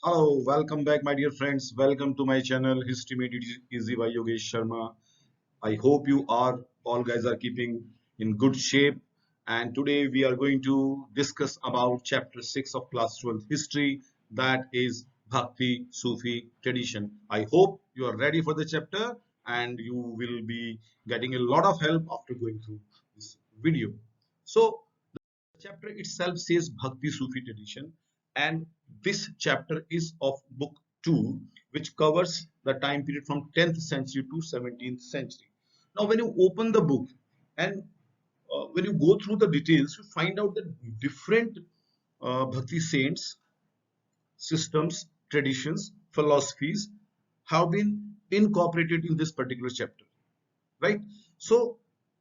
Hello, welcome back, my dear friends. Welcome to my channel, History Made Easy by Yogesh Sharma. I hope you are all guys are keeping in good shape. And today we are going to discuss about chapter 6 of class 12 history, that is Bhakti Sufi tradition. I hope you are ready for the chapter and you will be getting a lot of help after going through this video. So chapter itself says Bhakti Sufi tradition, and this chapter is of book 2, which covers the time period from 10th century to 17th century. Now, when you open the book and when you go through the details, you find out that different Bhakti saints, systems, traditions, philosophies have been incorporated in this particular chapter, right? So,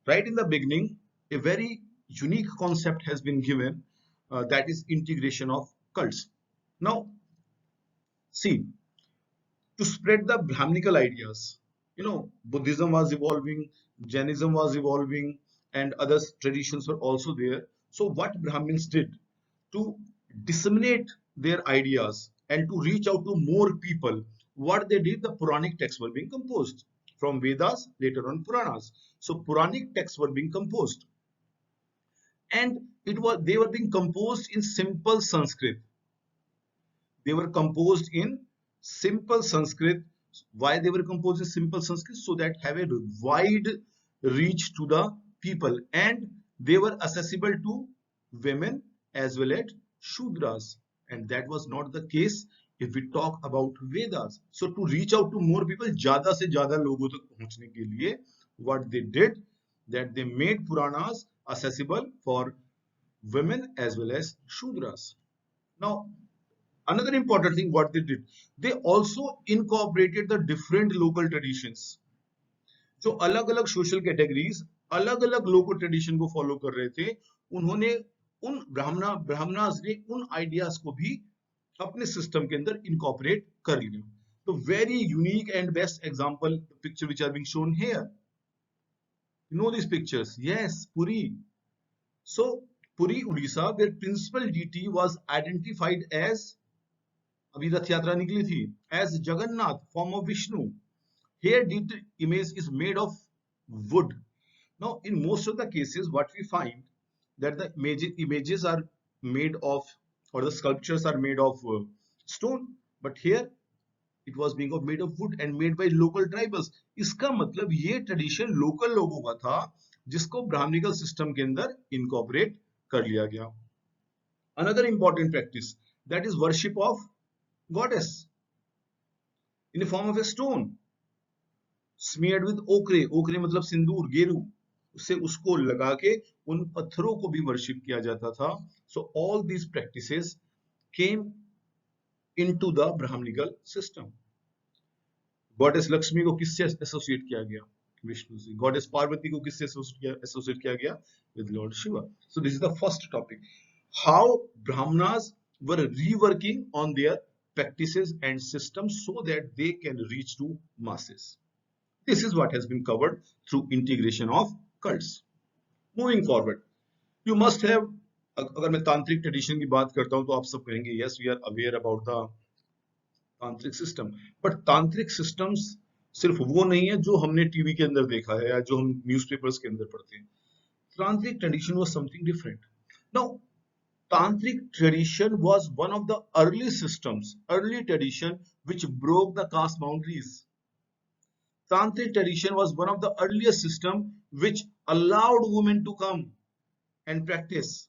right in the beginning, a very unique concept has been given, that is integration of cults. Now, see, to spread the Brahminical ideas, Buddhism was evolving, Jainism was evolving, and other traditions were also there. So, what Brahmins did to disseminate their ideas and to reach out to more people, what they did, the Puranic texts were being composed from Vedas, later on Puranas. So, Puranic texts were being composed, and they were being composed in simple Sanskrit. They were composed in simple Sanskrit. Why they were composed in simple Sanskrit? So that have a wide reach to the people, and they were accessible to women as well as Shudras. And that was not the case if we talk about Vedas. So to reach out to more people, ज़्यादा से ज़्यादा लोगों तक पहुंचने के लिए, what they did, that they made Puranas accessible for women as well as Shudras. Now, another important thing what they did, they also incorporated the different local traditions. जो अलग अलग सोशल कैटेगरीज अलग अलग लोकल ट्रेडिशन को follow कर रहे थे, उन्होंने उन ब्राह्मणास ने उन आइडियाज को भी अपने सिस्टम के अंदर इनकॉर्पोरेट कर लिया. तो very unique and best example picture which are being shown here. You know these pictures? Yes, Puri. So Puri, Odisha, where principal deity was identified as, अभी रथ यात्रा निकली थी, as Jagannath, form of Vishnu. Here the image is made of wood. Now in most of the cases what we find that the images are made of, or the sculptures are made of stone, but here it was being of made of wood and made by local tribals. इसका मतलब ये tradition local लोगों का था जिसको Brahminical system के अंदर incorporate कर लिया गया. Another important practice, that is worship of goddess in the form of a stone smeared with ochre. Ochre मतलब सिंदूर, गेरू, उससे उसको लगा के उन पत्थरों को भी वर्शिप किया जाता था. So all these practices came into the Brahminical system. Goddess Lakshmi को किससे एसोसिएट किया गया? विष्णु से. गॉडेस पार्वती को किससे एसोसिएट किया गया? With Lord Shiva. So this is the first topic, how Brahmanas were reworking on their practices and systems so that they can reach to masses. This is what has been covered through integration of cults. Moving forward, you must have, अगर मैं तांत्रिक tradition की बात करता हूं तो आप सब कहेंगे yes we are aware about the तांत्रिक सिस्टम, बट तांत्रिक सिस्टम्स सिर्फ वो नहीं है जो हमने टीवी के अंदर देखा है या जो हम न्यूज़पेपर्स के अंदर पढ़ते हैं. Tantric tradition was something different. Now tantric tradition was one of the early systems, early tradition which broke the caste boundaries. Tantric tradition was one of the earliest system which allowed women to come and practice,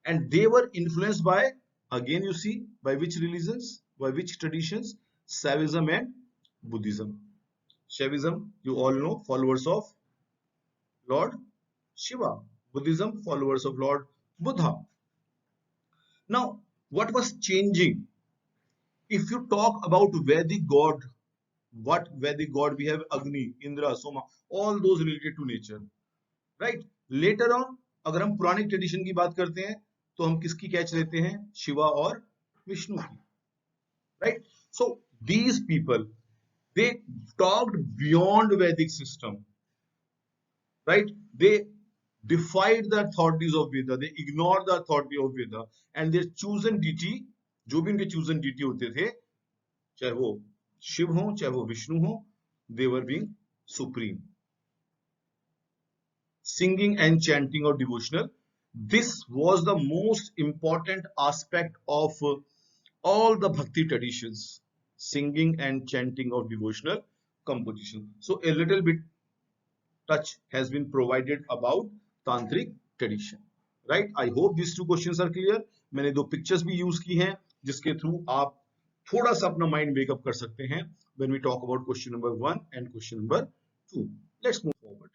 and they were influenced by, again you see, by which religions, by which traditions? Shaivism and Buddhism. Shaivism, you all know, followers of Lord Shiva. Buddhism, followers of Lord Buddha. Now what was changing? If you talk about Vedic god, what Vedic god we have? Agni, Indra, Soma, all those related to nature, right? Later on अगर हम Puranic tradition की बात करते हैं तो हम किसकी catch लेते हैं? शिवा और विष्णु की, right? So these people, they talked beyond Vedic system, right? They defied the authorities of Veda, they ignored the authority of Veda, and their chosen deity जो भी उनके चूजन डीटी होते थे, चाहे वो शिव हो चाहे वो विष्णु हो, they were being supreme. Singing and chanting or devotional, this was the most important aspect of all the bhakti traditions. Singing and chanting or devotional composition. So a little bit touch has been provided about tantric tradition, right? I hope these two questions are clear. मैंने दो pictures भी use की हैं जिसके through आप थोड़ा सा अपना mind wake up कर सकते हैं when we talk about question number 1 and question number 2. Let's move forward.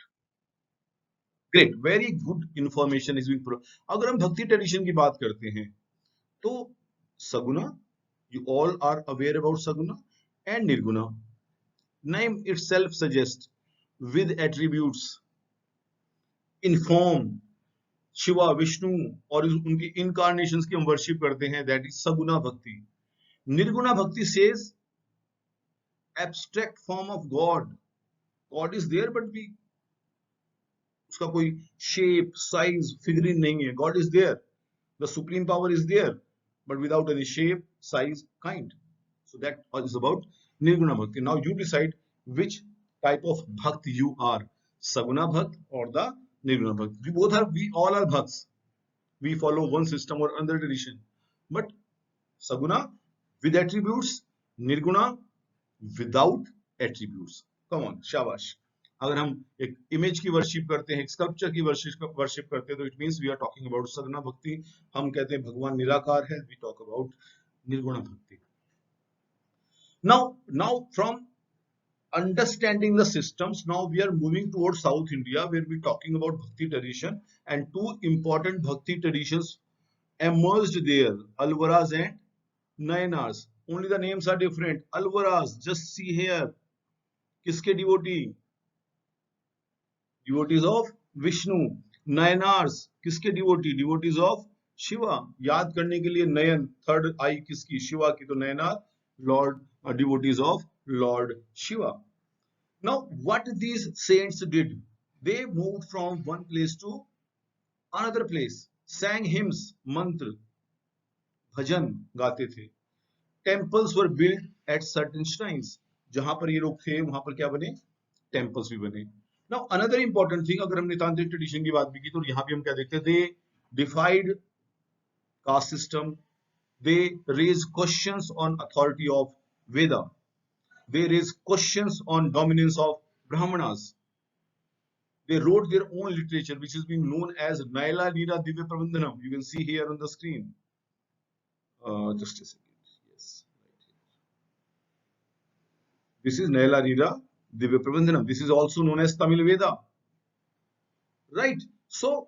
Great, very good information is being provided. अगर हम भक्ति ट्रेडिशन की बात करते हैं तो सगुना, you all are aware about saguna and nirguna. Name itself suggests with attributes, in form, Shiva Vishnu और उनकी इनकारनेशंस की हम वर्शिप करते हैं, that is Saguna bhakti. Nirguna bhakti says abstract form of God, God is there but we, उसका कोई शेप साइज फिगरिन नहीं है. God is there, the supreme power is there but without any shape size kind. So that is about Nirguna bhakti. Now you decide which type of bhakt you are, saguna bhakt or the nirguna bhakt. We both are, we all are bhakts, we follow one system or another tradition, but saguna with attributes, nirguna without attributes. Come on, shabash. अगर हम एक image की worship करते हैं, एक sculpture की worship करते हैं, तो it means we are talking about Saguna bhakti. हम कहते हैं भगवान निराकार है, वी टॉक अबाउट निर्गुणा भक्ति. Now from understanding the systems, now we are moving towards South India where we're talking about bhakti tradition, and two important bhakti traditions emerged there, Alvaras and Nayanars. Only the names are different. Alvaras, just see here, kiske devotee? Devotees of Vishnu. Nayanars, किसके devotee? Devotees of Shiva. याद करने के लिए नयन, third आई किसकी? शिवा की. तो Nayanar, Lord, devotees of Lord Shiva. Now, what these saints did, they moved from one place to another place, sang hymns, mantra, bhajan गाते थे. Temples were built at certain shrines. जहां पर ये लोग थे वहां पर क्या बने? Temples भी बने. Now, another important thing, अगर हमने तांत्रिक ट्रेडिशन की बात भी की तो यहाँ भी हम क्या देखते हैं? They defied caste system. They raised questions on authority of Veda. They raised questions on dominance of Brahmanas. They wrote their own literature, which is being known as Naila Nira Divya Prabandhanam. You can see here on the screen. Just a second. Yes, right here. This is Naila Nira Divya Prabandhanam. This is also known as Tamil Veda. Right. So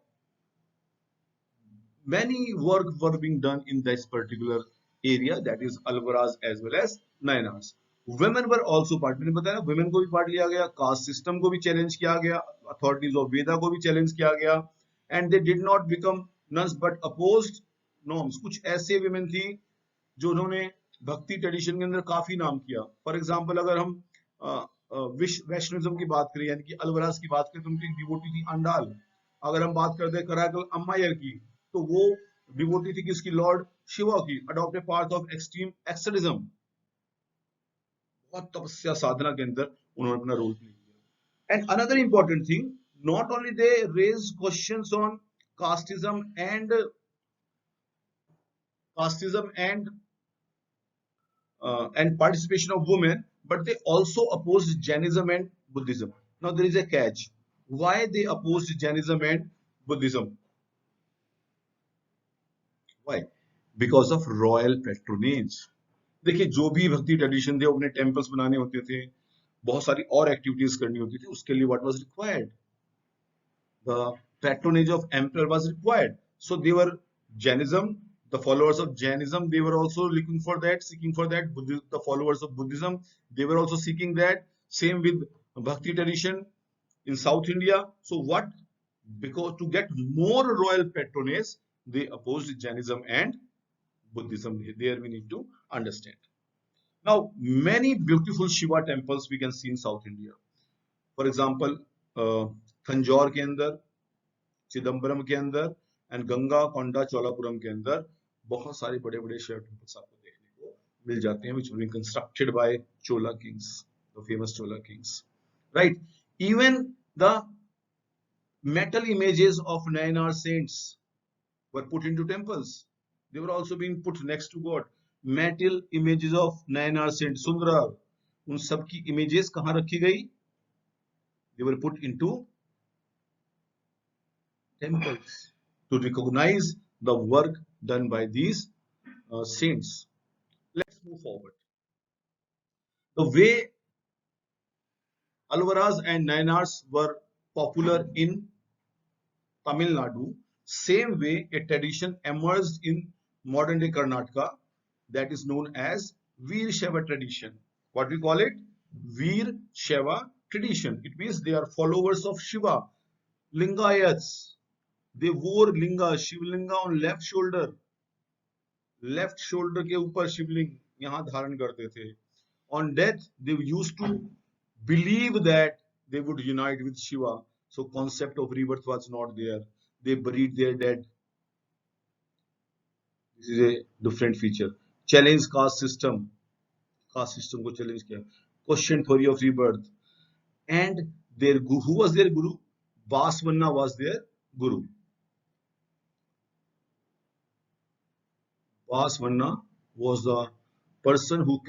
many work were being done in this particular area, that is Alvaras as well as Nayanars. Women were also part. मैंने बताया ना, women को भी part लिया गया, caste system को भी challenge किया गया, अथॉरिटीज ऑफ वेदा को भी चैलेंज किया गया, and they did not become nuns but opposed norms. कुछ ऐसे women थी जो उन्होंने भक्ति ट्रेडिशन के अंदर काफी नाम किया. फॉर एग्जाम्पल अगर हम वैष्णविज्म की बात करें, यानी कि अलवरास की बात करें, तो उनकी डिवोटी थी अंडाल. अगर हम बात करते हैं कराकल अम्मायर की, तो वो डिवोटी थी किसकी? लॉर्ड शिवा की. Adopt a path of extreme asceticism. बहुत तपस्या साधना के अंदर उन्होंने अपना रोल प्ले किया. And another important thing, not only they raise questions on casteism and participation of women, but they also opposed Jainism and Buddhism. Now there is a catch. Why they opposed Jainism and Buddhism? Why? Because of royal patronage. देखिए, जो भी भक्ति tradition थे, अपने temples बनाने होते थे, बहुत सारी और एक्टिविटीज करनी होती थी, उसके लिए what was required? The patronage of emperor was required. So they were Jainism, the followers of Jainism, they were also looking for that, seeking for that. The followers of Buddhism, they were also seeking that. Same with Bhakti tradition in South India. So what? Because to get more royal patronage, they opposed Jainism and Buddhism. There we need to understand. Now, many beautiful Shiva temples we can see in South India. For example, Tanjore के अंदर, चिदम्बरम के अंदर, and Ganga कोंडा चोलापुरम के अंदर बहुत सारे बड़े बड़े शिव टेम्पल्स आपको मिल जाते हैं, which were being constructed by Chola kings, the famous Chola kings, right? Even the metal images of Nayanar saints were put into temples. They were also being put next to God. Metal images of Nayanar saint Sundara, उन सब की images कहाँ रखी गई? They were put into temples to recognize the work done by these saints. Let's move forward. The way Alvaras and Nayanars were popular in Tamil Nadu, same way a tradition emerged in modern day Karnataka that is known as Veer Shaiva tradition. What we call it? Veer Shaiva tradition. It means they are followers of Shiva. Lingayats. They wore linga, Shivlinga on left shoulder के ऊपर शिवलिंग यहाँ धारण करते थे. On death, they used to believe that they would unite with Shiva. So concept of rebirth was not there. They buried their dead. This is a different feature. Challenge caste system. Caste system को challenge किया. Question theory of rebirth. And their who was their guru? Basvanna was their guru. Basvanna was the person who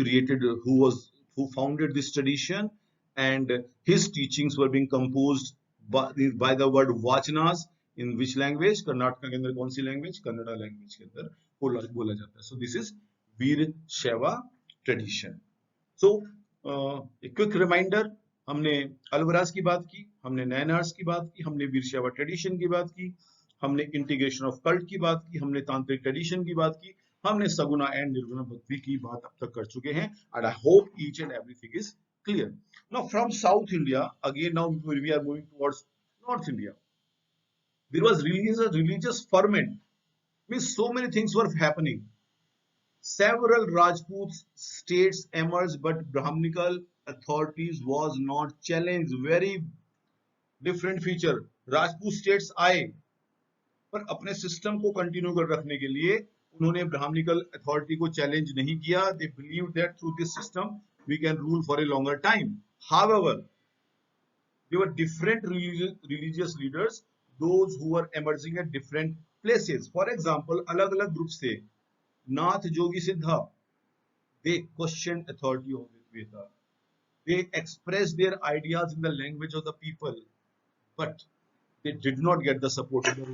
founded this tradition, and his teachings were being composed by the word vachanas. In which language? Karnataka के अंदर कौन सी language? Kannada language के अंदर बोला जाता है. So this is Veer Shaiva tradition. So a quick reminder, हमने अलवराज की बात की, हमने नयनार्स की बात की, हमने वीर शैवा ट्रेडिशन की बात की, हमने इंटीग्रेशन ऑफ कल्ट की बात की, हमने तांत्रिक ट्रेडिशन की बात की, हमने सगुना एंड निर्गुणा भक्ति की बात अब तक कर चुके हैं. And I hope each and everything is clear. Now from south India again, now we are moving towards north India. There was religious ferment, means so many things were happening. Several Rajput states emerged, but Brahminical authorities was not challenged. Very different feature. Rajput states आए, पर अपने system को continue कर रखने के लिए उन्होंने Brahminical authority को चैलेंज नहीं किया. They believed that through this system we can rule for a longer time. However, there were different religious leaders, those who were emerging at different places. For example, अलग-अलग groups थे. Nath Jogi Siddha, they questioned authority of the Veda. They expressed their ideas in the language of the people, but they did not get the support of the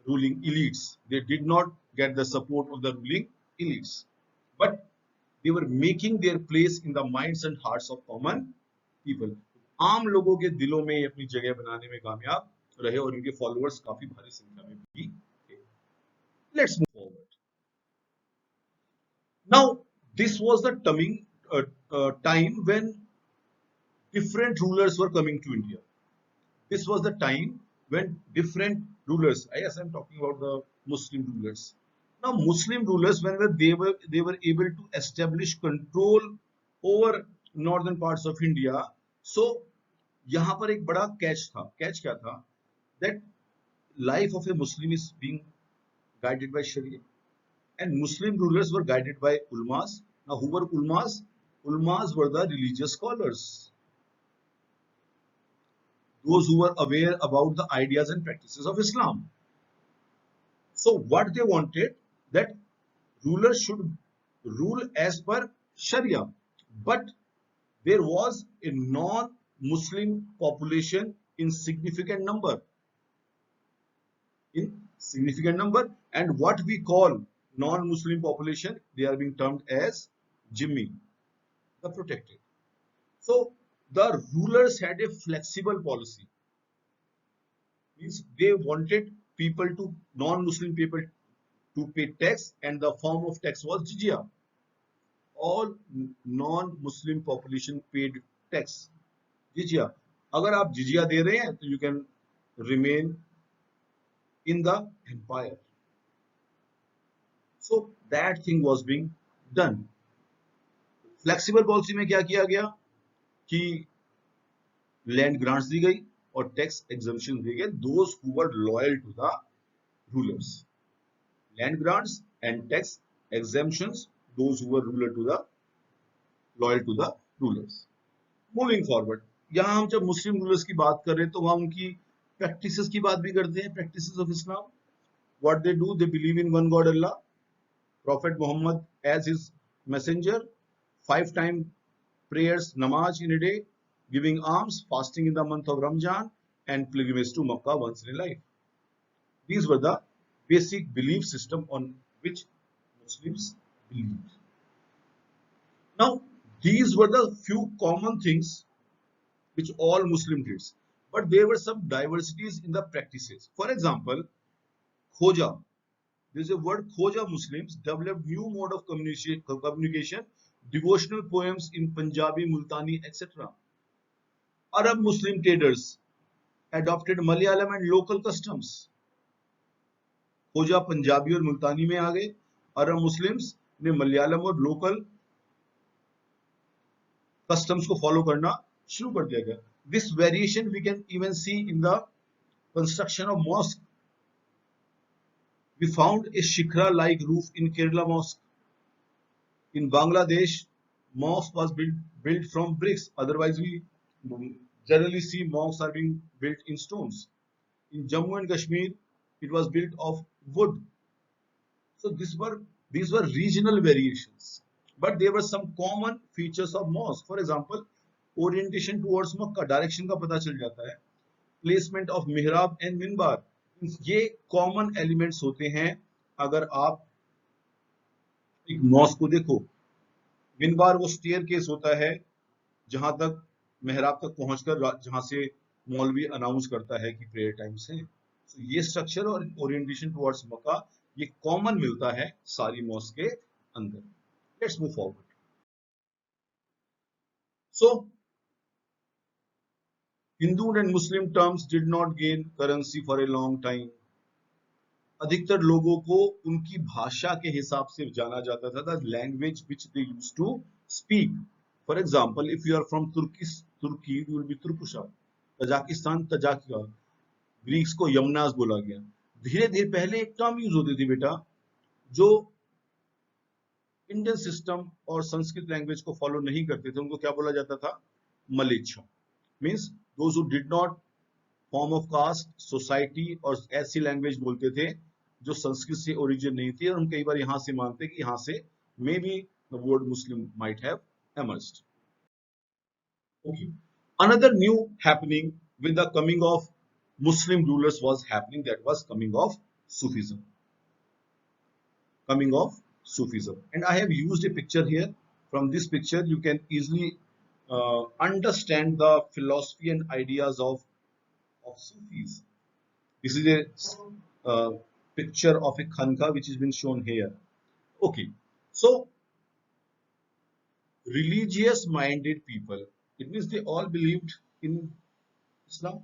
ruling elites. They did not get the support of the ruling elites, but they were making their place in the minds and hearts of common people. आम लोगों के दिलों में अपनी जगह बनाने में कामयाब रहे और इनके फॉलोअर्स काफी भारी संख्या में भी थे. Let's move forward. Now, this was the time when different rulers were coming to India. This was the time when different rulers, yes, I'm talking about the Muslim rulers. Now, Muslim rulers, whenever they were able to establish control over northern parts of India, so यहाँ पर एक बड़ा catch था. Catch क्या था? That life of a Muslim is being guided by Sharia, and Muslim rulers were guided by ulmas. Now, who were ulmas? Ulmas were the religious scholars, those who were aware about the ideas and practices of Islam. So what they wanted, that rulers should rule as per Sharia, but there was a non-Muslim population in significant number. And what we call non-Muslim population, they are being termed as Jimmi, the protected. So the rulers had a flexible policy. Means they wanted people to, non-Muslim people, to pay tax, and the form of tax was jizya. All non-Muslim population paid tax, jizya. अगर आप जिजिया दे रहे हैं तो you can remain in the empire. So that thing was being done. Flexible policy में क्या किया गया कि land grants दी गई और tax exemption दिए गए those who were loyal to the rulers. Land grants and tax Exemptions, those who were loyal to the rulers. Moving forward, यहाँ हम जब मुस्लिम रूलर्स की बात कर रहे हैं तो वहाँ उनकी प्रैक्टिसेस की बात भी करते हैं. Practices of Islam, what they do, they believe in one God Allah, Prophet Muhammad as his messenger, 5 time prayers, namaz in a day, giving alms, fasting in the month of Ramadan, and pilgrimage to Makkah once in a life. These were the basic belief system on which Muslims believed. Now, these were the few common things which all Muslims did, but there were some diversities in the practices. For example, Khoja. There is a word Khoja. Muslims developed new mode of communication, devotional poems in Punjabi, Multani, etc. Arab Muslim traders adopted Malayalam and local customs. खोजा पंजाबी और मुल्तानी में आ गए. अरब Muslims ने मलयालम और local customs को follow करना शुरू कर दिया गया. This variation we can even see in the construction of mosque. We found a shikhara like roof in Kerala mosque. In Bangladesh mosque was built from bricks, otherwise we generally see mosques are being built in stones. In Jammu and Kashmir it was built of wood. So these were regional variations, but there were some common features of mosque. For example, orientation towards Makkah, direction का पता चल जाता है. Placement of mihrab and minbar, ये common elements होते हैं. अगर आप एक मॉस्क को देखो, मिनबार वो स्टेयर केस होता है जहां तक मेहराब तक पहुंचकर जहां से मौलवी अनाउंस करता है कि प्रेयर टाइम्स है. तो ये स्ट्रक्चर और ओरिएंटेशन टुवर्ड्स मक्का ये कॉमन मिलता है सारी मॉस्क के अंदर. Let's move forward. So Hindu and Muslim terms did not gain currency for a long time. अधिकतर लोगों को उनकी भाषा के हिसाब से जाना जाता था, the language which they used to speak. For example, if you are from Turkey you will be Turkusha. Tajikistan Tajakiya. Greeks को यमनास बोला गया. धीरे धीरे पहले एक टर्म यूज होती थी बेटा जो इंडियन सिस्टम और संस्कृत लैंग्वेज को फॉलो नहीं करते थे, उनको क्या बोला जाता था? Mlechchha. Means those who did not form of caste society और ऐसी लैंग्वेज बोलते थे जो संस्कृत से ओरिजिन नहीं थी. और हम कई बार यहां से मानते कि यहां से may be the word Muslim might have emerged. Okay. Another new happening with the coming of Muslim rulers was happening, that was coming of Sufism. Coming of Sufism. And I have used a picture here. From this picture you can easily understand the philosophy and ideas of Sufis. This is a picture of a khanqa which has been shown here. Okay, so religious minded people, it means they all believed in Islam.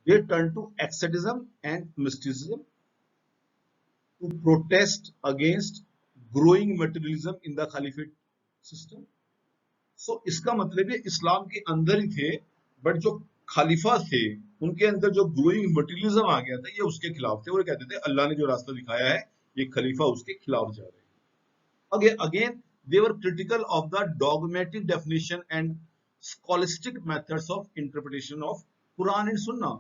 They turned to asceticism and mysticism to protest against growing materialism in the Caliphate system. So इसका मतलब है इस्लाम के अंदर ही थे, but जो खलीफा थे उनके अंदर जो ग्रोइंग मटेरियलिज्म आ गया था ये उसके खिलाफ थे. वो कहते थे अल्लाह ने जो रास्ता दिखाया है ये खलीफा उसके खिलाफ जा रहे हैं. Again they were critical of the dogmatic definition and scholastic methods of interpretation of Quran and Sunnah.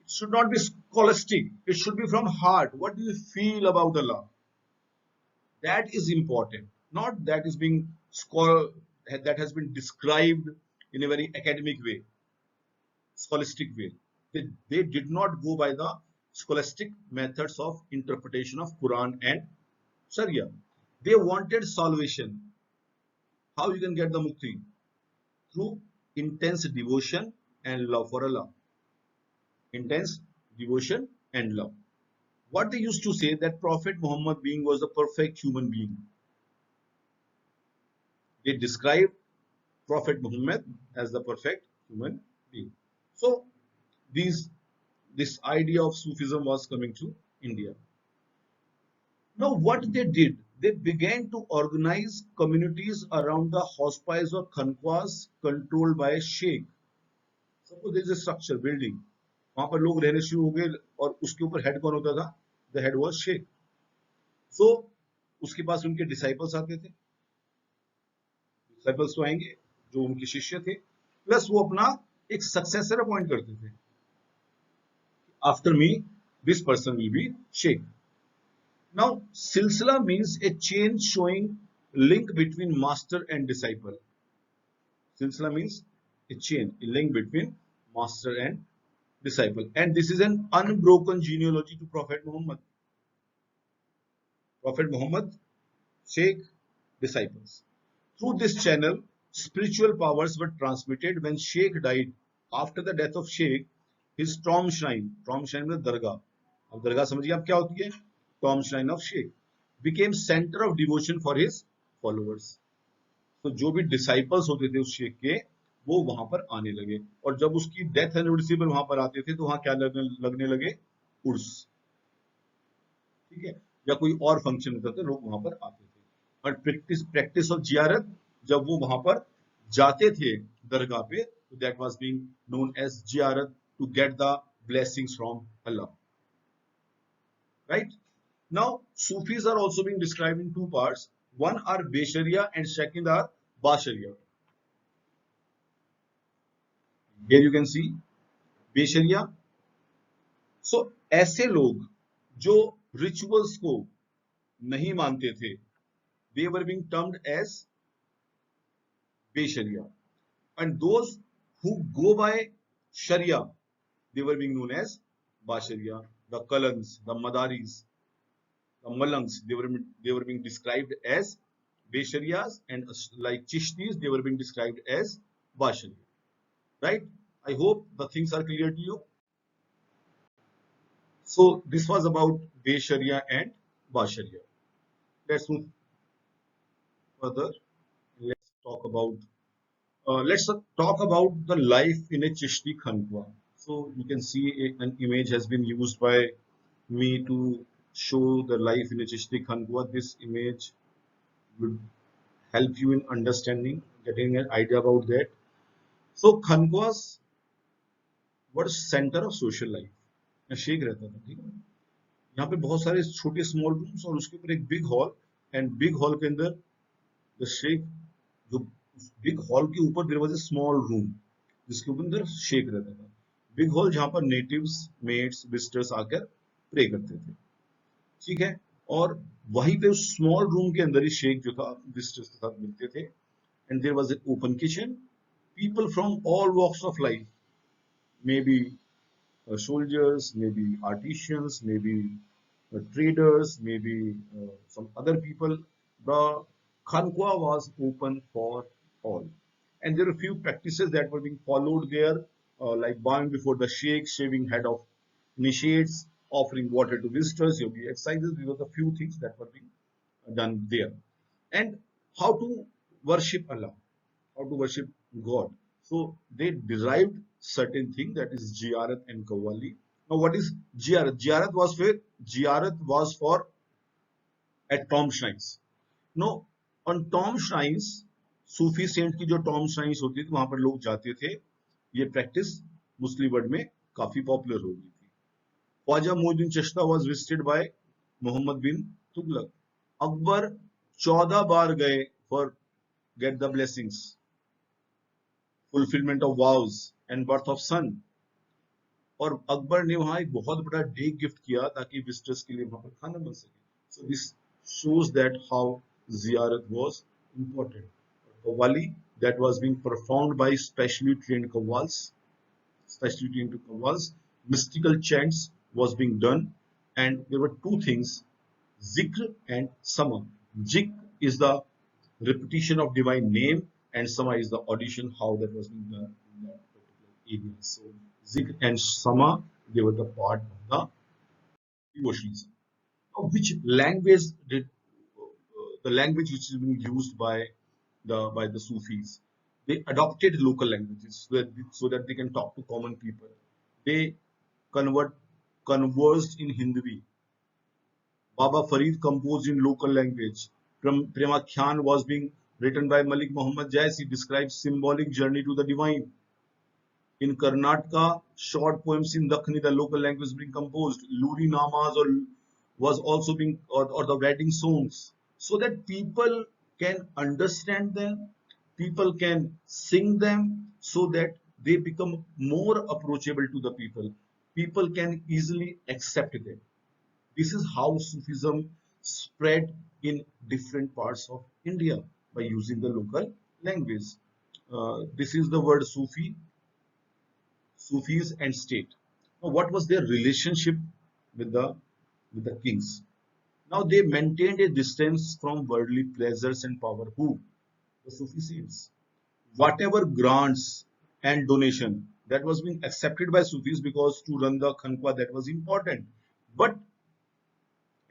It should not be scholastic, it should be from heart. What do you feel about Allah? That is important, not that is being that has been described in a very academic way, scholastic way. They did not go by the scholastic methods of interpretation of Quran and Sharia. They wanted salvation. How you can get the mukti? Through intense devotion and love for Allah. Intense devotion and love. What they used to say, that Prophet Muhammad being was the perfect human being. They described Prophet Muhammad as the perfect human being. So this idea of Sufism was coming to India. Now what they did, they began to organize communities around the hospice or khanqahs controlled by a sheikh. Suppose there is a structure, building, वहां पर लोग रहने शुरू हो गए और उसके ऊपर हेड कौन होता था? The head was sheikh. तो उसके पास उनके डिसाइपल्स आते थे, डिसाइपल्स तो आएंगे जो उनके शिष्य थे, प्लस वो अपना एक सक्सेसर अपॉइंट करते थे। After me this person will be sheikh. Now सिलसिला means a chain showing link between master and disciple. Silsila means a chain, a link between master and disciple. And this is an unbroken genealogy to Prophet Muhammad. Prophet Muhammad, Sheikh, disciples. Through this channel, spiritual powers were transmitted. When Sheikh died, after the death of Sheikh, his tomb shrine means dargah. अब दरगाह समझिए आप क्या होती है? Tomb shrine of Sheikh became center of devotion for his followers. तो जो भी disciples होते थे उस शेख के, वो वहां पर आने लगे, और जब उसकी डेथ एनिवर्सरी पर वहां पर आते थे तो वहां क्या लगने लगे? उर्स, ठीक है, या कोई और फंक्शन होता था, लोग वहां पर आते थे। और प्रैक्टिस ऑफ जियारत, जब वो वहां पर जाते थे दरगाह पे, तो that was being known as जियारत to get the blessings from Allah, right? Now, Sufis are also being described in two parts. One are Besharia and second are Basharia. Here you can see Besharia. So, ऐसे लोग जो rituals को नहीं मानते थे, they were being termed as Besharia. And those who go by Sharia, they were being known as Basharia. The Kalans, the Madaris, the Malangs, they were being described as Beshariyas, and like Chishtis, they were being described as Bashariya. Right? I hope the things are clear to you. So this was about Beshariya and Bashariya. Let's move further. Let's talk about the life in a Chishti Khanqua. So you can see an image has been used by me to show the life in a Chishti Khanqua. This image would help you in understanding, getting an idea about that. So Khanqwas were center of social life. यहाँ शेख रहता था, ठीक है, यहाँ पे बहुत सारे छोटे स्मॉल रूम्स और उसके ऊपर एक big hall, and big hall के अंदर द शेख, जो बिग हॉल के ऊपर there was a small room जिसके अंदर शेख रहता था। बिग हॉल जहां पर नेटिव्स, मेट्स, विजिटर्स आकर प्रे करते थे, ठीक है, और वहीं पे उस स्मॉल रूम के अंदर ही शेख जो था विजिटर्स के साथ मिलते थे। And there was an open kitchen, people from all walks of life, may be soldiers, maybe artisans, maybe traders, maybe some other people. The Khanqua was open for all. And there are few practices that were being followed there, like bowing before the sheikh, shaving head of initiates, offering water to visitors, yogi exercises. These were the few things that were being done there. And how to worship Allah, how to worship God. So they derived certain thing, that is Ziyarat and Qawwali. Now what is Ziyarat? Ziyarat was for at tomb shrines. No, on tomb shrines, सूफी saint की जो Tom shrines होती थी वहां पर लोग जाते थे। ये प्रैक्टिस मुस्लिम वर्ल्ड में काफी पॉपुलर हो गई थी। Khwaja Moinuddin Chishti was visited by Mohammad bin Tughlaq. Akbar 14 बार गए for get the blessings, fulfilment of vows and birth of son. और अकबर ने वहां एक बहुत बड़ा डे गिफ्ट किया ताकि विजिटर्स के लिए वहां पर खाना बन सके। So this shows that how ziyarat was important. Qawwali, that was being performed by specially trained qawwals, mystical chants was being done, and there were two things, zikr and sama. Zikr is the repetition of divine name, and sama is the audition, how that was being done in that particular area. So zikr and sama, they were the part of the devotions. Which language did the language which is being used by the Sufis? They adopted local languages so that they can talk to common people. They conversed in Hindi. Baba Farid composed in local language. Premakhyan was being written by Malik Muhammad Jaisi, describes symbolic journey to the divine. In Karnataka, short poems in Dakhini, the local language, being composed. Luri Namas or was also being, or the wedding songs, so that people can understand them, people can sing them, so that they become more approachable to the people. People can easily accept them. This is how Sufism spread in different parts of India by using the local language. This is the word Sufi, Sufis and state. Now, what was their relationship with the kings? Now they maintained a distance from worldly pleasures and power. Who? The Sufi saints. Whatever grants and donation that was being accepted by Sufis, because to run the khanqa that was important. But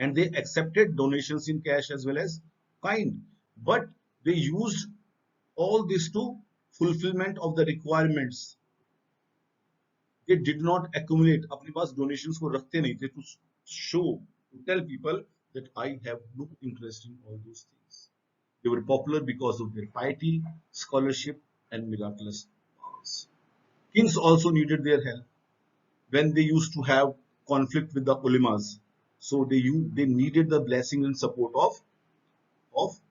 and they accepted donations in cash as well as kind. But they used all this to fulfillment of the requirements. They did not accumulate. अपने पास donations को रखते नहीं थे to show, to tell people that I have no interest in all those things. They were popular because of their piety, scholarship, and miraculous powers. Kings also needed their help when they used to have conflict with the ulemas. So they needed the blessing and support of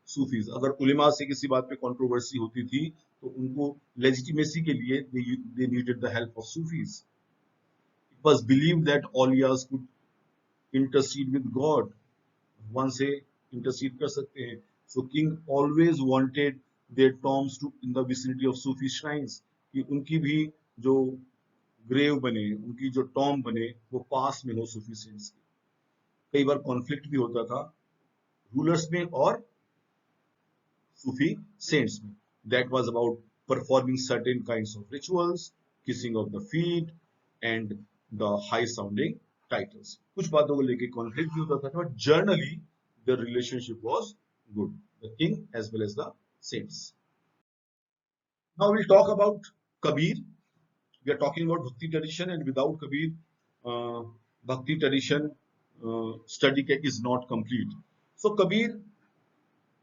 Sufis. अगर उलेमा से किसी बात पे controversy होती थी तो उनको legitimacy के लिए they needed the help of Sufis. It was believed that awliyas could intercede with God. भगवान से intercede कर सकते हैं. So king always wanted their tombs to in the vicinity of Sufi shrines, कि उनकी भी जो ग्रेव बने, उनकी जो टॉम बने, वो पास में हो सूफी सेंट्स के. कई बार कॉन्फ्लिक्ट भी होता था रूलर्स में और सूफी सेंट्स में. That was about performing certain kinds of rituals, kissing of the feet, and the high sounding titles. कुछ बातों को लेके कॉन्फ्लिक्ट भी होता था, but generally the relationship was good, the king as well as the saints. Now we'll talk about Kabir. We are talking about Bhakti tradition, and without Kabir, Bhakti tradition study is not complete. So Kabir,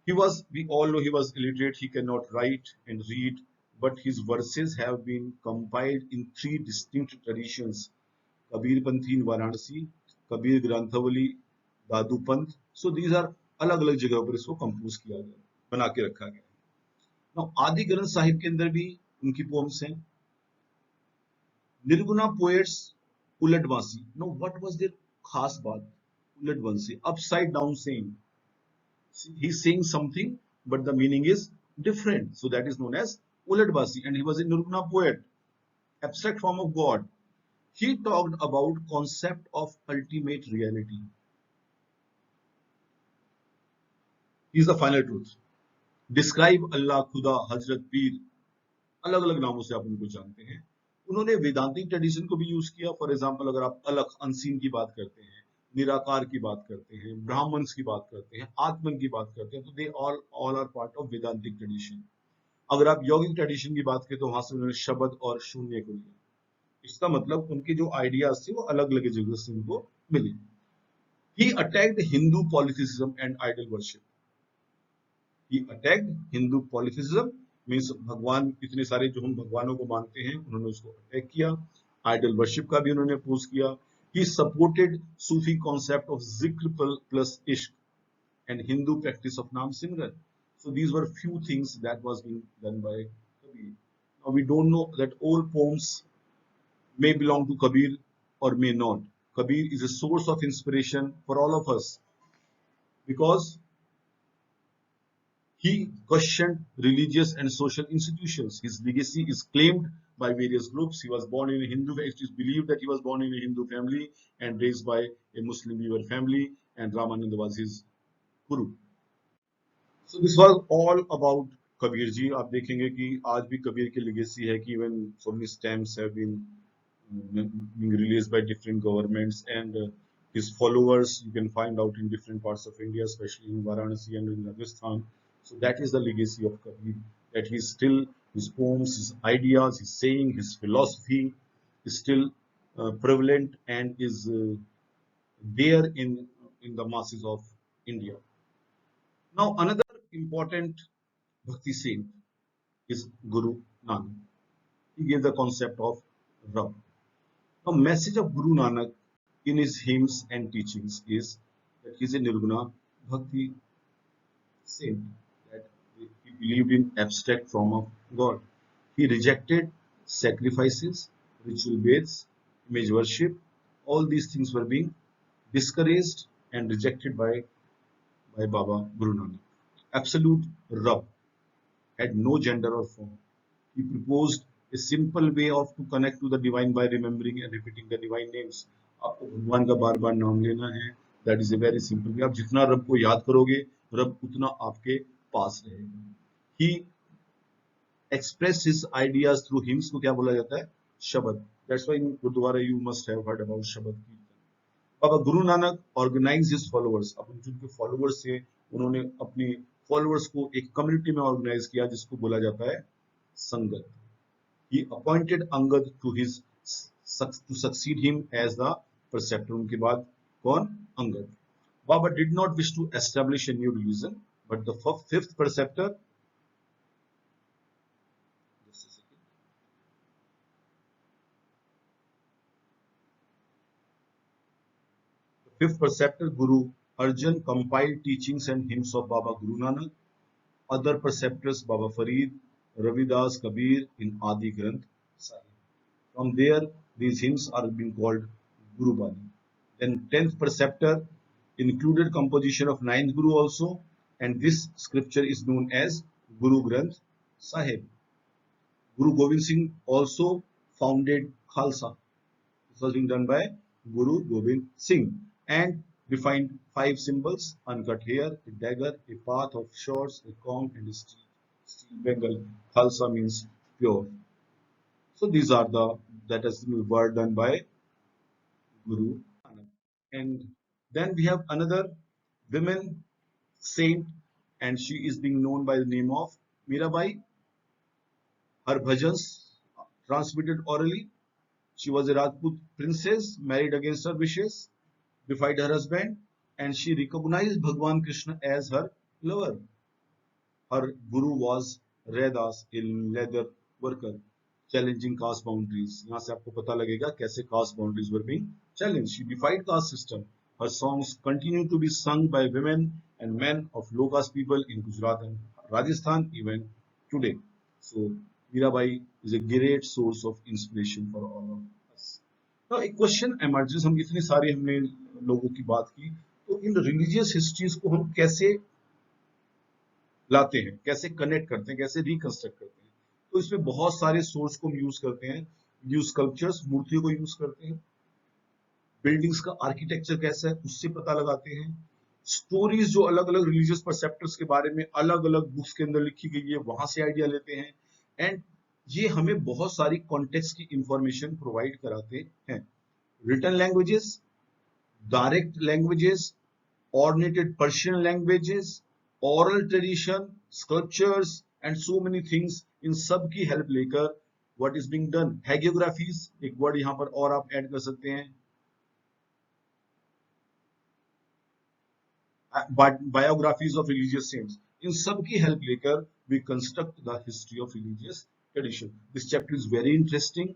we all know he was illiterate, he cannot write and read, but his verses have been compiled in three distinct traditions: Kabir Panthi in Varanasi, Kabir Granthavali, Dadu Panth. So these are अलग-अलग जगहों पर इसको compose किया गया, बना के रखा गया. Now आदि ग्रंथ साहिब के अंदर भी उनकी पोम्स हैं. Nirguna poets Uladvansi. Now what was their khas baat? Uladvansi, upside down saying. He's saying something, but the meaning is different. So that is known as Uladvansi. And he was a Nirguna poet, abstract form of God. He talked about concept of ultimate reality. He's the final truth. Describe Allah, Khuda, Hazrat Pir. अलग अलग नामों से आप उनको जानते हैं. उन्होंने वेदांतिक tradition को भी यूज किया. फॉर एग्जांपल अगर आप अलग अनसीन की बात करते हैं, निराकार की बात करते हैं, ब्राह्मण्स की बात करते हैं, आत्मन की बात करते हैं, तो they all are part of Vedantic tradition. अगर आप यौगिक ट्रेडिशन की बात करें तो वहां से उन्होंने शब्द और शून्य को लिया. इसका मतलब उनके जो आइडियाज थे वो अलग अलग जगह से उनको मिले. He attacked Hindu polytheism and idol worship. He attacked Hindu polytheism, means भगवान इतने सारे जो हम भगवानों को मानते हैं उन्होंने उसको अटैक किया. आइडल वर्शिप का भी उन्होंने अपोज किया. He supported Sufi concept of जिक्र प्लस इश्क एंड हिंदू प्रैक्टिस ऑफ नाम सिमरन. So these were few things that was being done by Kabir. Now we don't know that all poems may belong to Kabir or may not. Kabir is a source of inspiration for all of us because he questioned religious and social institutions. His legacy is claimed by various groups. He was born in a Hindu, it is believed that he was born in a Hindu family and raised by a Muslim weaver family, and Ramananda was his guru. So this was all about Kabir ji. आप देखेंगे कि आज भी कबीर की legacy है कि even so many stamps have been being released by different governments, and his followers you can find out in different parts of India, especially in Varanasi and in Rajasthan. So that is the legacy of Kabir, that he still, his poems, his ideas, his saying, his philosophy is still prevalent and is there in the masses of India. Now another important Bhakti saint is Guru Nanak. He gave the concept of Rab. The message of Guru Nanak in his hymns and teachings is that he is a Nirguna Bhakti saint, that he believed in abstract form of God. He rejected sacrifices, ritual baths, image worship. All these things were being discouraged and rejected by Baba Guru Nanak. Absolute Rab had no gender or form. He proposed a simple way of to connect to the divine by remembering and repeating the divine names. आपको भगवान का बार बार नाम लेना है. That is a very simple way. आप जितना रब को याद करोगे, रब उतना आपके पास रहेगा. He expressed his ideas through hymns को क्या बोला जाता है? शब्द. That's why in Gurdwara you must have heard about शब्द कीर्तन. Baba Guru Nanak organise his followers. अब उनके फॉलोअर्स थे, उन्होंने अपने फॉलोअर्स को एक कम्युनिटी में ऑर्गेनाइज किया जिसको बोला जाता है संगत. He appointed Angad to succeed him as the preceptor. उनके बाद कौन? Angad. Baba did not wish to establish a new religion, but the fifth preceptor. Just a second. The fifth preceptor, Guru Arjan, compiled teachings and hymns of Baba Guru Nanak. Other preceptors, Baba Farid, Ravidas, Kabir in Adi Granth Sahib. From there, these hymns are being called Guru Bani. Then 10th preceptor included composition of 9th Guru also, and this scripture is known as Guru Granth Sahib. Guru Gobind Singh also founded Khalsa. This was being done by Guru Gobind Singh and defined 5 symbols: uncut hair, a dagger, a path of swords, a comb, and a steel bengal. Khalsa means pure. So these are that is the word done by Guru Nanak. And then we have another women saint, and she is being known by the name of Mirabai. Her bhajans transmitted orally. She was a Rajput princess, married against her wishes, defied her husband, and she recognized Bhagwan Krishna as her lover. Her guru was Raidas, a leather worker, challenging caste boundaries. यहाँ से आपको पता लगेगा कैसे caste boundaries were being challenged. She defied caste system. Her songs continue to be sung by women and men of low caste people in Gujarat and Rajasthan even today. So Mirabai is a great source of inspiration for all of us. Now a question emerges. हम इतने सारे हमने लोगों की बात की, तो इन religious histories को हम कैसे लाते हैं, कैसे कनेक्ट करते हैं, कैसे रिकंस्ट्रक्ट करते हैं? तो इसमें बहुत सारे सोर्स को हम यूज करते हैं. यूज स्कल्पचर्स, मूर्तियों को यूज करते हैं. बिल्डिंग्स का आर्किटेक्चर कैसा है उससे पता लगाते हैं. स्टोरीज जो अलग अलग रिलीजियस परसेप्टर्स के बारे में अलग अलग बुक्स के अंदर लिखी गई है, वहां से आइडिया लेते हैं. एंड ये हमें बहुत सारी कॉन्टेक्स्ट की इंफॉर्मेशन प्रोवाइड कराते हैं. Written languages, direct languages, ornated Persian languages, oral tradition, sculptures, and so many things. इन सब की हेल्प लेकर what is being done. Hagiographies, एक वर्ड यहाँ पर और आप ऐड कर सकते हैं. Biographies of religious saints. इन सब की हेल्प लेकर we construct the history of religious tradition. This chapter is very interesting.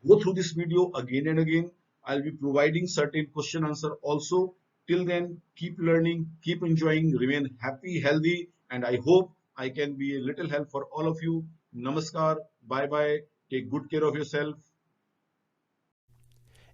Go through this video again and again. I'll be providing certain question answer also. Till then, keep learning, keep enjoying, remain happy, healthy, and I hope I can be a little help for all of you. Namaskar, bye bye, take good care of yourself.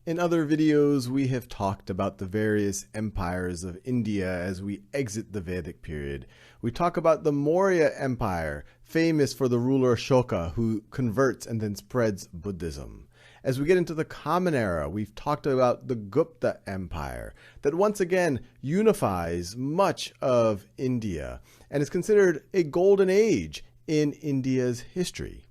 In other videos, we have talked about the various empires of India as we exit the Vedic period. We talk about the Maurya Empire, famous for the ruler Ashoka, who converts and then spreads Buddhism. As we get into the Common Era, we've talked about the Gupta Empire that once again unifies much of India and is considered a golden age in India's history.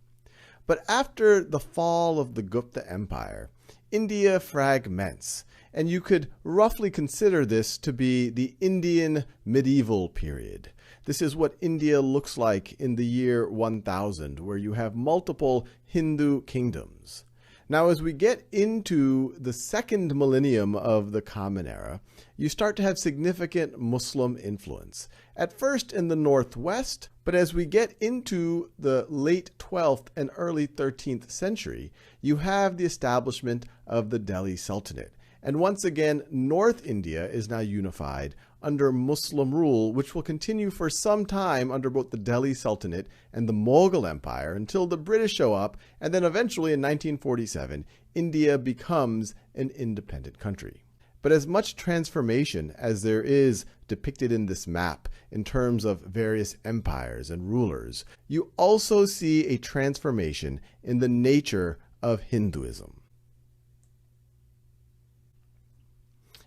But after the fall of the Gupta Empire, India fragments, and you could roughly consider this to be the Indian medieval period. This is what India looks like in the year 1000, where you have multiple Hindu kingdoms. Now, as we get into the second millennium of the Common Era, you start to have significant Muslim influence. At first in the northwest, but as we get into the late 12th and early 13th century, you have the establishment of the Delhi Sultanate. And once again, North India is now unified under Muslim rule, which will continue for some time under both the Delhi Sultanate and the Mughal Empire until the British show up, and then eventually in 1947, India becomes an independent country. But as much transformation as there is depicted in this map in terms of various empires and rulers, you also see a transformation in the nature of Hinduism.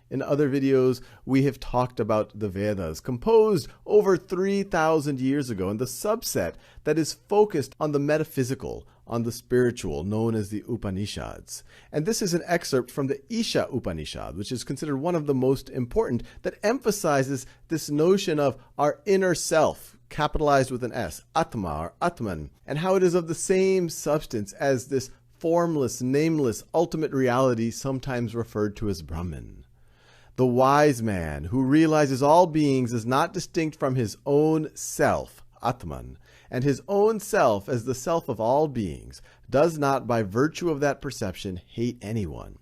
In other videos, we have talked about the Vedas, composed over 3,000 years ago, and the subset that is focused on the metaphysical, on the spiritual, known as the Upanishads. And this is an excerpt from the Isha Upanishad, which is considered one of the most important, that emphasizes this notion of our inner self, capitalized with an S, Atma or Atman, and how it is of the same substance as this formless, nameless, ultimate reality, sometimes referred to as Brahman. The wise man who realizes all beings is not distinct from his own self, Atman, and his own self as the self of all beings, does not by virtue of that perception hate anyone.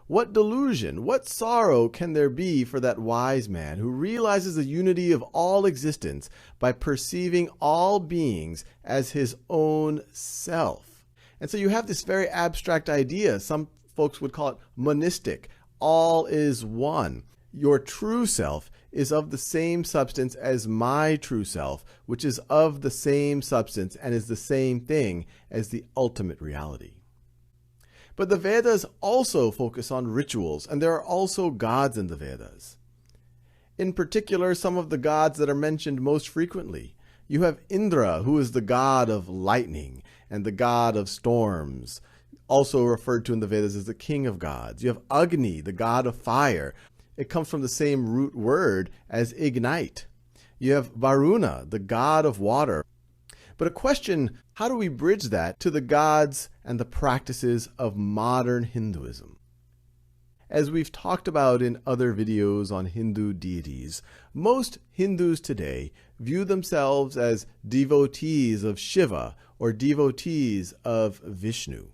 What delusion, what sorrow can there be for that wise man who realizes the unity of all existence by perceiving all beings as his own self? And so you have this very abstract idea. Some folks would call it monistic. All is one. Your true self is of the same substance as my true self, which is of the same substance and is the same thing as the ultimate reality. But the Vedas also focus on rituals, and there are also gods in the Vedas. In particular, some of the gods that are mentioned most frequently. You have Indra, who is the god of lightning and the god of storms, also referred to in the Vedas as the king of gods. You have Agni, the god of fire. It comes from the same root word as ignite. You have Varuna, the god of water. But a question, how do we bridge that to the gods and the practices of modern Hinduism? As we've talked about in other videos on Hindu deities, most Hindus today view themselves as devotees of Shiva or devotees of Vishnu.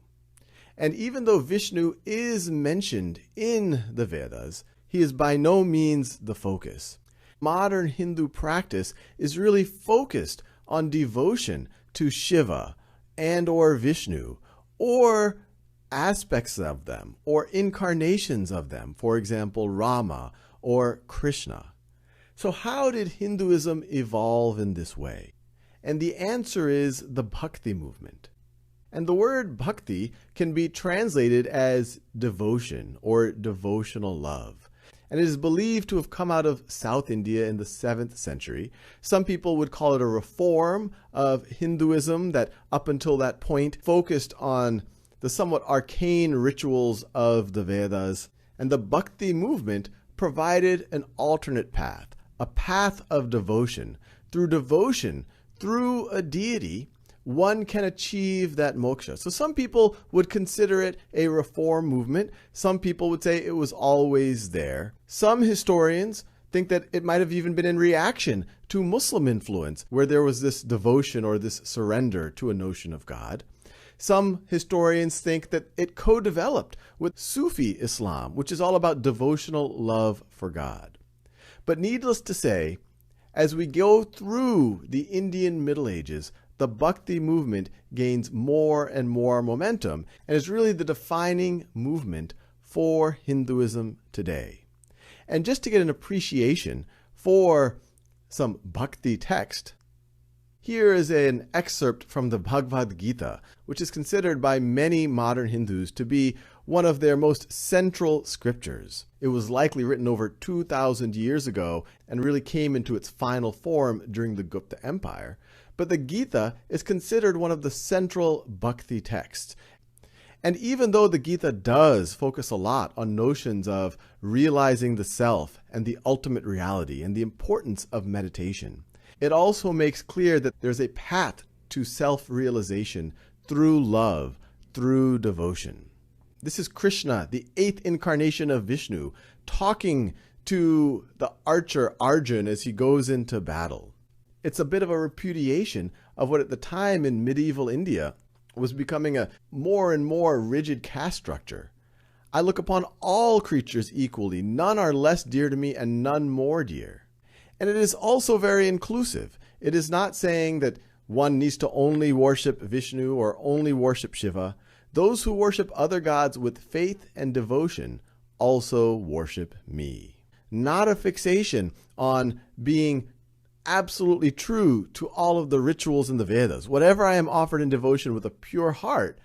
And even though Vishnu is mentioned in the Vedas, he is by no means the focus. Modern Hindu practice is really focused on devotion to Shiva and or Vishnu, or aspects of them, or incarnations of them, for example, Rama or Krishna. So how did Hinduism evolve in this way? And the answer is the Bhakti movement. And the word bhakti can be translated as devotion or devotional love. And it is believed to have come out of South India in the 7th century. Some people would call it a reform of Hinduism that up until that point focused on the somewhat arcane rituals of the Vedas. And the Bhakti movement provided an alternate path, a path of devotion. Through devotion, through a deity, one can achieve that moksha. So some people would consider it a reform movement. Some people would say it was always there. Some historians think that it might have even been in reaction to Muslim influence, where there was this devotion or this surrender to a notion of God. Some historians think that it co-developed with Sufi Islam, which is all about devotional love for God. But needless to say, as we go through the Indian Middle Ages, the Bhakti movement gains more and more momentum and is really the defining movement for Hinduism today. And just to get an appreciation for some Bhakti text, here is an excerpt from the Bhagavad Gita, which is considered by many modern Hindus to be one of their most central scriptures. It was likely written over 2,000 years ago and really came into its final form during the Gupta Empire. But the Gita is considered one of the central Bhakti texts. And even though the Gita does focus a lot on notions of realizing the self and the ultimate reality and the importance of meditation, it also makes clear that there's a path to self-realization through love, through devotion. This is Krishna, the 8th incarnation of Vishnu, talking to the archer Arjun as he goes into battle. It's a bit of a repudiation of what at the time in medieval India was becoming a more and more rigid caste structure. I look upon all creatures equally. None are less dear to me and none more dear. And it is also very inclusive. It is not saying that one needs to only worship Vishnu or only worship Shiva. Those who worship other gods with faith and devotion also worship me. Not a fixation on being absolutely true to all of the rituals in the Vedas. Whatever I am offered in devotion with a pure heart,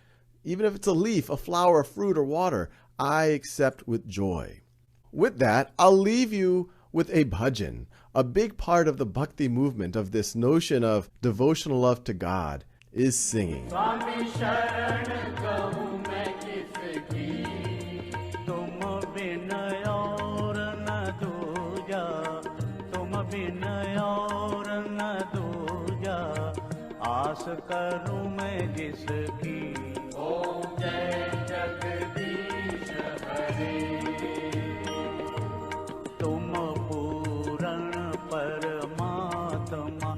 even if it's a leaf, a flower, a fruit, or water, I accept with joy. With that, I'll leave you with a bhajan. A big part of the bhakti movement, of this notion of devotional love to God, is singing. आस करूं मैं जिसकी ओम जय जगदीश हरे तुम पूर्ण परमात्मा